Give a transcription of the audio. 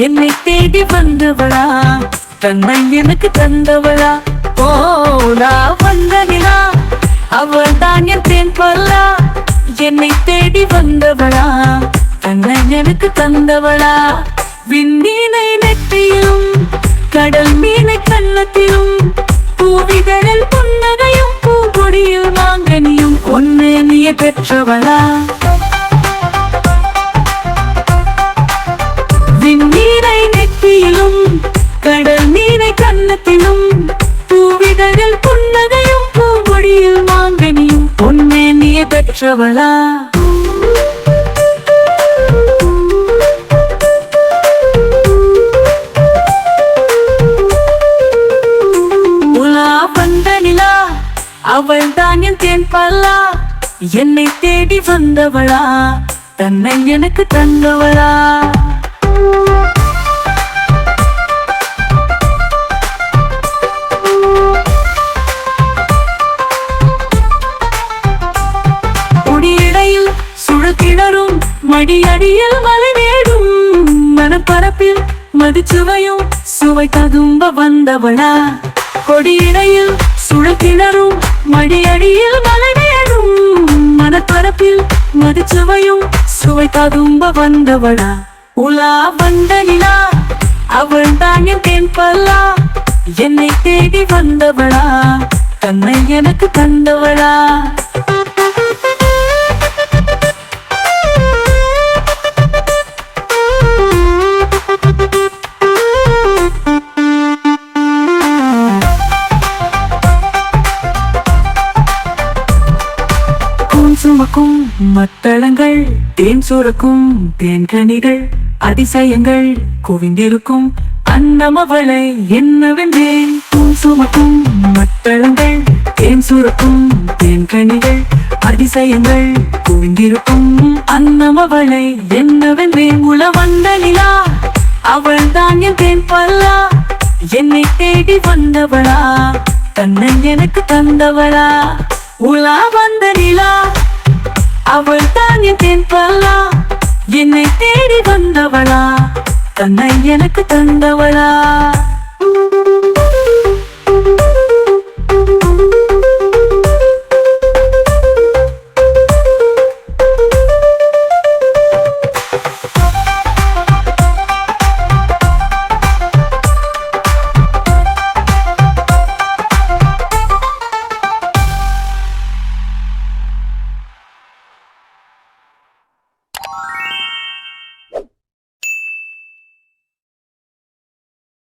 என்னை தேடி வந்தவளா, தன்னை எனக்கு தந்தவளா. போலா வந்த நிலா, அவள் தான் என் தேன் பல்லா. என்னை தேடி வந்தவளா, தன்னை எனக்கு தந்தவளா. விண்ணீனை நெற்றியிலும் கடல் மீனை கன்னத்திலும் பூவிதழில் புன்னகையும் பூங்கொடியில் மாங்கனியும் பொன்னேனிய பெற்றவளா. விண்ணீரை நெற்றியிலும் கடல் மீனை கன்னத்திலும் பூவிதழில் புன்னகையும் பூங்கொடியில் மாங்கனியும் பொன்னேனிய பெற்றவளா. அவள் தான் என் தேன் பல்லா. என்னை தேடி வந்தவளா, தன்னை எனக்கு தந்தவளா. முடியடையில் சுழக்கிணறும் மடியடியில் மலை வேடும் மனப்பரப்பில் மதுச்சுவையும் சுவை ததும்ப வந்தவளா. கொடியிடையில் சுழக்கிணறும் மடியடியில் மலை வேடும் மனப்பரப்பில் மதுச்சுவையும் சுவை ததும்ப வந்தவளா. உலா வந்த நிலா, அவள் தான் என் தேன் பல்லா. என்னை தேடி வந்தவளா, தன்னை எனக்கு தந்தவளா. சுமக்கும் மத்தளங்கள் தேன் சுரக்கும் தேன்கனிகள் அதிசயங்கள் குவிந்திருக்கும் அன்னமவளை என்னவென்றேன். சுமக்கும் மத்தளங்கள் தேன் சுரக்கும் தேன்கனிகள் அதிசயங்கள் குவிந்திருக்கும் அன்னமவளை என்னவென்றேன். உல வந்த நிலா, அவள் தான் என் தேன் பல்லா. என்னை தேடி வந்தவளா, தன்னை எனக்கு தந்தவளா. உலா வந்த நிலா, அவள் தான் என் தேன் பல்லா. என்னை தேடி வந்தவளா, தன்னை எனக்கு தந்தவளா.